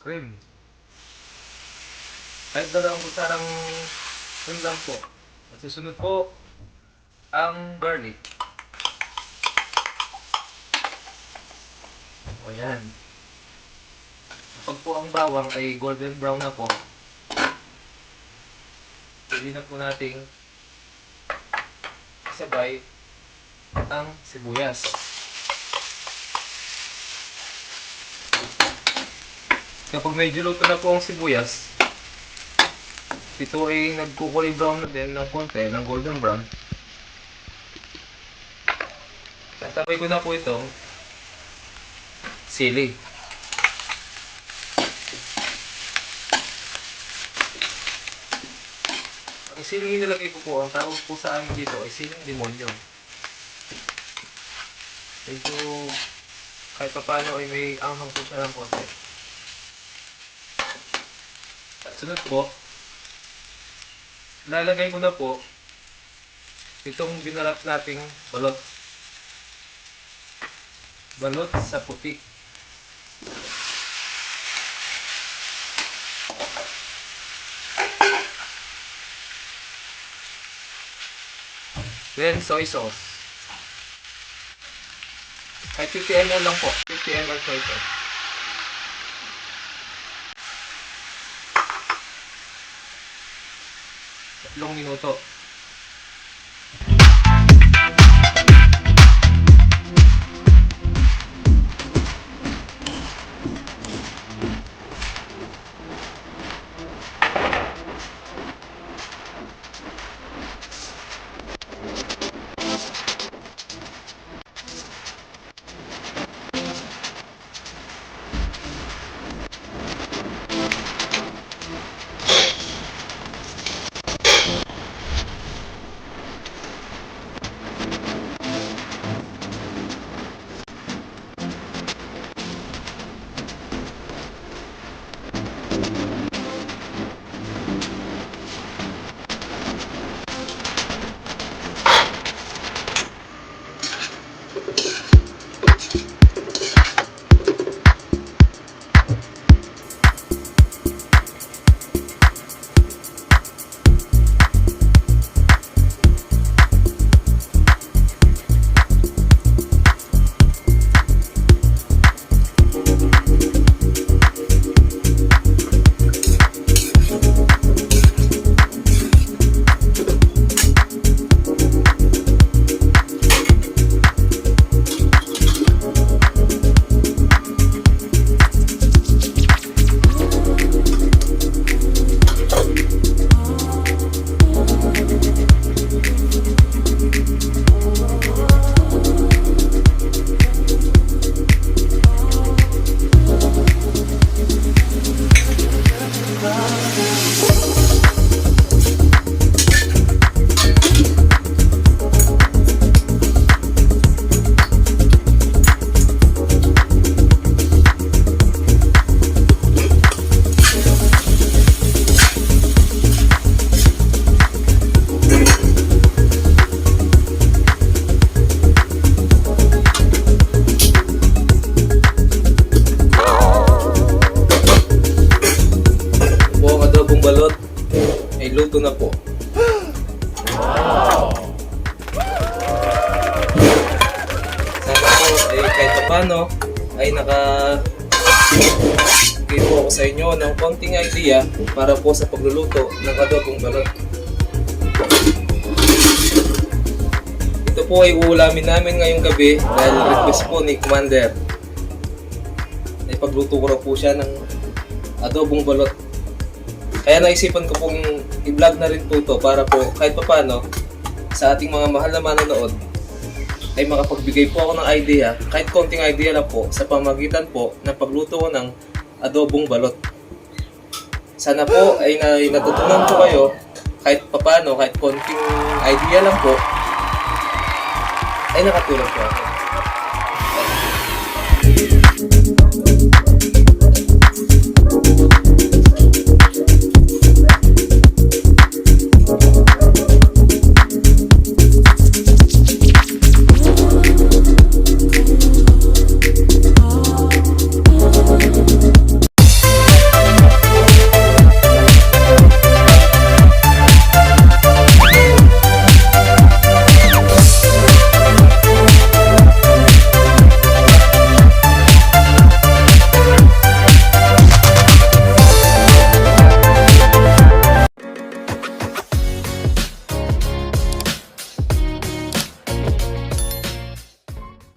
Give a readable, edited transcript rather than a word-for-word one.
cream. Kahit dalawang kutsarang cream lang po. At susunod po ang garlic. O yan. Kapag po ang bawang ay golden brown na po, pwede na po nating isabay ang sibuyas. Kapag medyo luto na po ang sibuyas, ito ay nagkukulay brown na din ng konti, ng golden brown. Tatapay ko na po itong sili. Ang siling inilagay ko po, ang tawag po sa amin dito ay siling demonyo. Medyo kahit pa paano ay may anghang po siya ng konti. At sunod po, lalagay ko na po itong binarap nating balot. Balot sa puti. Then soy sauce. Kahit 50 ml lang po. 50 ml soy sauce. Tatlong minuto. Balot ay luto na po. Wow! Sana po ay kahit paano ay nakabigay po ako sa inyo ng konting idea para po sa pagluluto ng adobong balot. Ito po ay uulamin namin ngayong gabi dahil request po ni Commander. Ay pagluto ko raw po siya ng adobong balot. Kaya naisipan ko pong i-vlog na rin po ito para po kahit papano sa ating mga mahal na manonood ay makapagbigay po ako ng idea, kahit konting idea lang po sa pamagitan po ng pagluto ko ng adobong balot. Sana po ay natutunan po kayo kahit papano, kahit konting idea lang po ay nakatulong po ako.